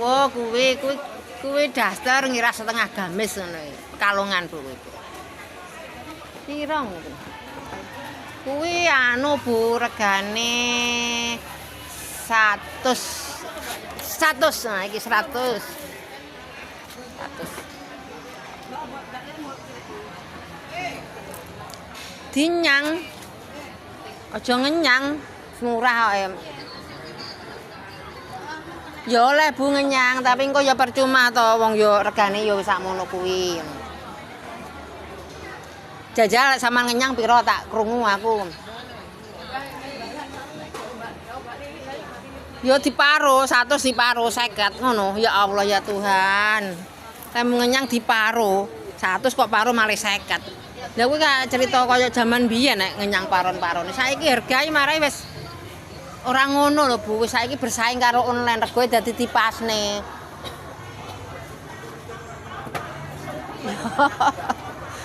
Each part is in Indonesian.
Oh kuwi daster ngira setengah gamis ngono iki. Pekalongan Bu iku. Pira ngono? Kuwi Bu regane 100. Nah iki 100. Dinyang. Aja ngenyang, murah kok. Ya oleh Bu ngenyang, tapi engko ya percuma to wong ya regane ya sakmono kuwi. Jajal sama ngenyang pira tak krungu aku. Ya diparo, 100 diparo 50 ngono. Ya Allah ya Tuhan. Saya ngenyang diparo, 100 kok paro malih 50. Lah kuwi gak cerita kaya jaman biyen nek ngenyang paron-paron. Saiki hargane marai wis ora ngono lho Bu. Saiki bersaing karo online, regoe dadi dipasne.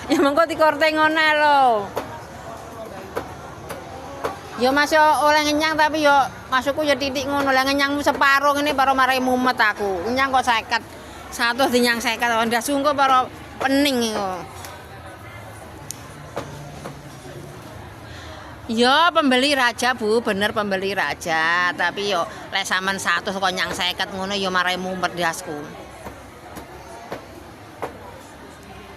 Ya mengko dikorte ngene lho. Ya masih oleh ngenyang tapi ya masukku ya titik ngono. Lah ngenyangmu separo ngene baru marai mumet aku. Ngenyang kok 50. 100 dinyang 50 ndak sungguh baru pening iku. Ya pembeli raja Bu, bener pembeli raja. Tapi yo lek sampean 100 kok nyang 50 ngono ya marai mumet dasku.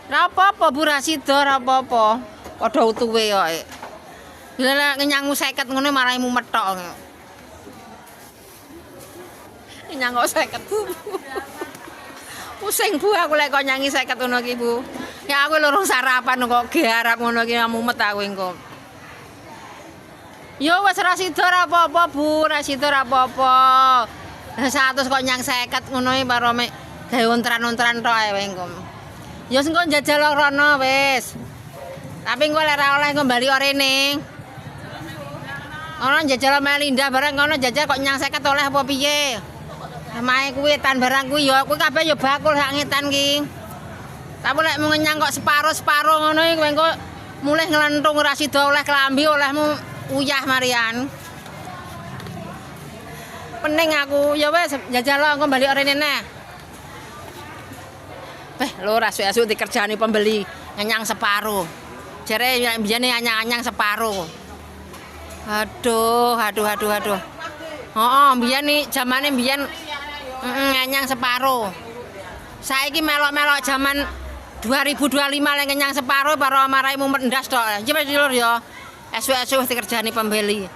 Ora apa-apa Bu Rasida, ora apa-apa. Padha utuhe kok. Lah ngenyangmu 50 ngono marai mumet tok. Nyang kok 50 Bu. Pusing Bu aku lek kok nyangi 50 ngono iki Bu. Ya aku lurung sarapan kok garap ngono iki mumet aku engko. Yo wis Rasida ora apa-apa Bu, Rasida ora apa-apa. 100 kok nyang 50 ngono iki baro mek gawe ontran-ontran tok ae engko. Ya engko njajal rono wis. Tapi engko lek ora oleh engko bali rene. Ono njajal Melinda bareng ngono jajal kok nyang 50 oleh apa piye? Mae kuwi etan barang kuwi ya kuwi kabeh ya bakul hak ngetan ki. Tapi lek mung nyang kok separo-separo ngono iki kowe engko mulih nglenthung Rasida oleh klambi olehmu uyah Marian. Pening aku, ya wis jajal engko bali rene neh. Lho asu-asu dikerjani pembeli nyang separo. Jare mbiyene anyang-anyang separo. Aduh. Heeh, mbiyen nih zamane mbiyen nyang separo. Saiki melok-melok zaman 2025 lek nyang separo baru maraimu mendas tok. Cepet lur ya. Esuk-esuk dikerjani pembeli.